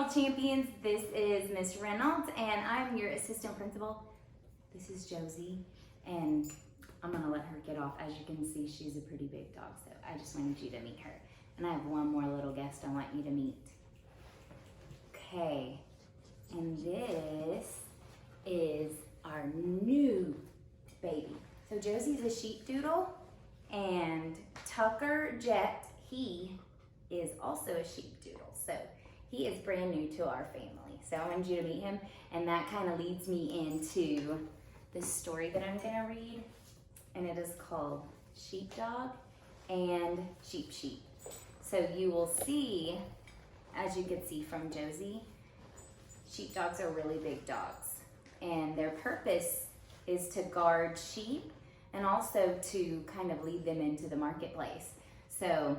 World Champions. This is Miss Reynolds, and I'm your assistant principal. This is Josie, and I'm gonna let her get off. As you can see, she's a pretty big dog, so I just wanted you to meet her. And I have one more little guest I want you to meet. Okay, and this is our new baby. So Josie's a sheepdoodle, and Tucker Jet, he is also a sheepdoodle. So he is brand new to our family. So I wanted you to meet him, and that kind of leads me into this story that I'm gonna read, and it is called Sheepdog and Sheep. So you will see, as you can see from Josie, sheepdogs are really big dogs, and their purpose is to guard sheep and also to kind of lead them into the marketplace. So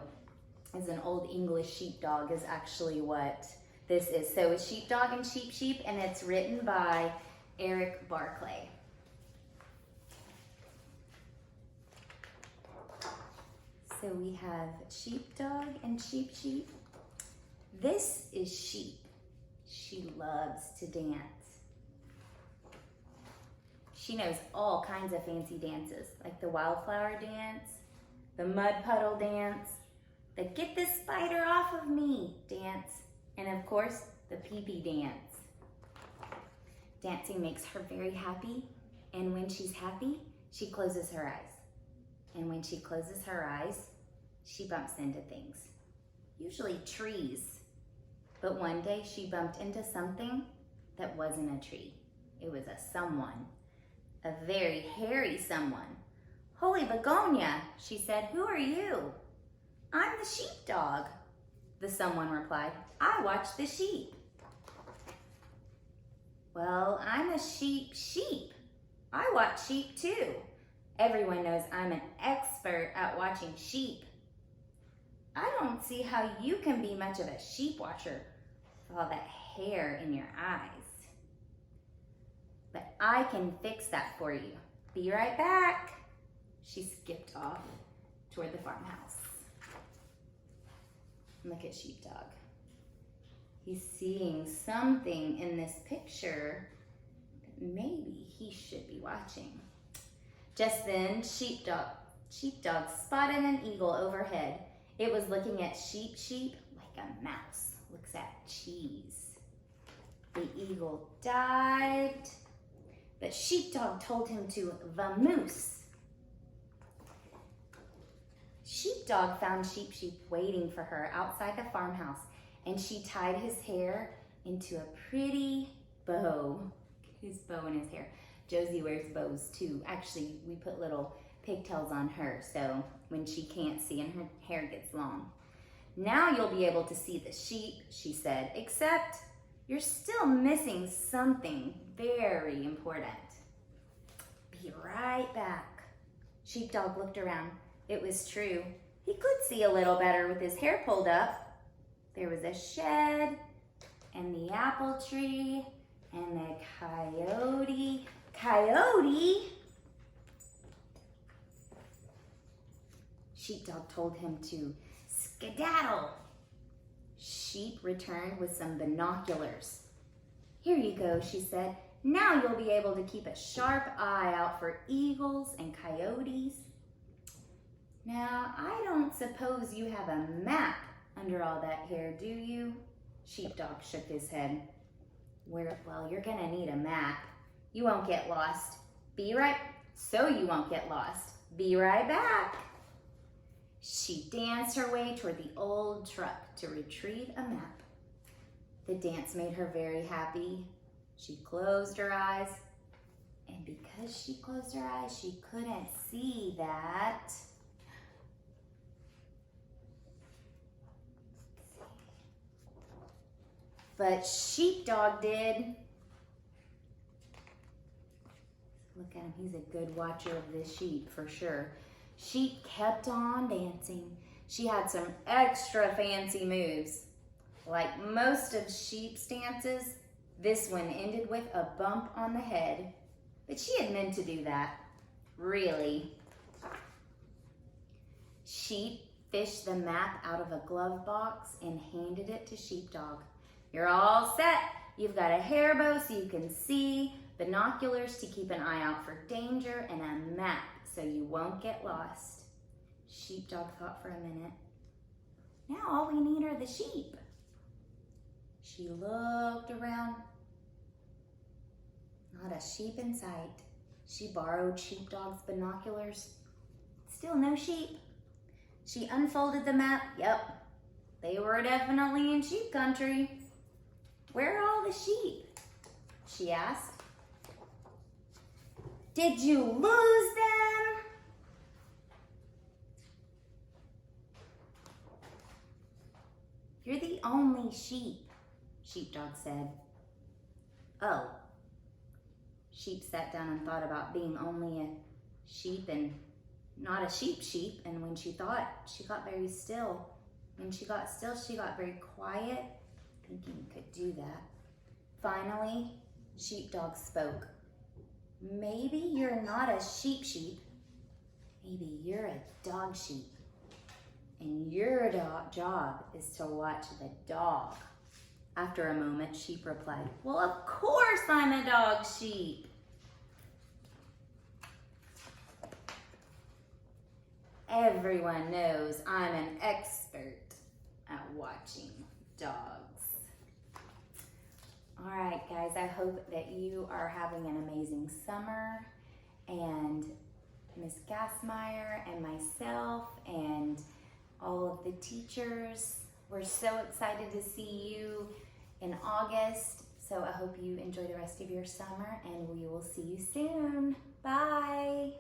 as an old English sheepdog is actually what this is. So it's Sheepdog and Sheep, and it's written by Eric Barclay. So we have Sheepdog and Sheep. This is Sheep. She loves to dance. She knows all kinds of fancy dances, like the wildflower dance, the mud puddle dance, the get this spider off of me dance, and of course, the pee-pee dance. Dancing makes her very happy, and when she's happy, she closes her eyes. And when she closes her eyes, she bumps into things, usually trees. But one day she bumped into something that wasn't a tree. It was a someone, a very hairy someone. "Holy begonia," she said, "who are you?" "I'm the sheepdog," the someone replied. "I watch the sheep." "Well, I'm a sheep. I watch sheep too. Everyone knows I'm an expert at watching sheep." "I don't see how you can be much of a sheep watcher with all that hair in your eyes. But I can fix that for you. Be right back." She skipped off toward the farmhouse. Look at Sheepdog. He's seeing something in this picture that maybe he should be watching. Just then, Sheepdog spotted an eagle overhead. It was looking at Sheep like a mouse looks at cheese. The eagle dived, but Sheepdog told him to vamoose. Sheepdog found Sheep waiting for her outside the farmhouse, and she tied his hair into a pretty bow. His bow in his hair. Josie wears bows too. Actually, we put little pigtails on her so when she can't see and her hair gets long. "Now you'll be able to see the sheep," she said, "except you're still missing something very important." "Be right back." Sheepdog looked around. It was true. He could see a little better with his hair pulled up. There was a shed, and the apple tree, and the coyote. Coyote? Sheepdog told him to skedaddle. Sheep returned with some binoculars. "Here you go," she said. "Now you'll be able to keep a sharp eye out for eagles and coyotes." "Now, I don't suppose you have a map under all that hair, do you?" Sheepdog shook his head. "Well, you're gonna need a map. You won't get lost. So you won't get lost. Be right back." She danced her way toward the old truck to retrieve a map. The dance made her very happy. She closed her eyes, and because she closed her eyes, she couldn't see that. But Sheepdog did. Look at him, he's a good watcher of the sheep for sure. Sheep kept on dancing. She had some extra fancy moves. Like most of Sheep's dances, this one ended with a bump on the head. But she had meant to do that, really. Sheep fished the map out of a glove box and handed it to Sheepdog. You're all set. You've got a hair bow so you can see, binoculars to keep an eye out for danger, and a map so you won't get lost. Sheepdog thought for a minute. Now all we need are the sheep. She looked around. Not a sheep in sight. She borrowed Sheepdog's binoculars. Still no sheep. She unfolded the map. Yep, they were definitely in sheep country. Where are all the sheep? She asked. Did you lose them? You're the only sheep, Sheepdog said. Oh. Sheep sat down and thought about being only a sheep and not a sheep, and when she thought, she got very still. When she got still, she got very quiet, thinking could do that. Finally, Sheepdog spoke. Maybe you're not a sheep. Maybe you're a dog sheep. And your job is to watch the dog. After a moment, Sheep replied, well, of course I'm a dog sheep. Everyone knows I'm an expert at watching dogs. All right, guys, I hope that you are having an amazing summer, and Miss Gassmeyer and myself and all of the teachers, we're so excited to see you in August. So I hope you enjoy the rest of your summer, and we will see you soon. Bye.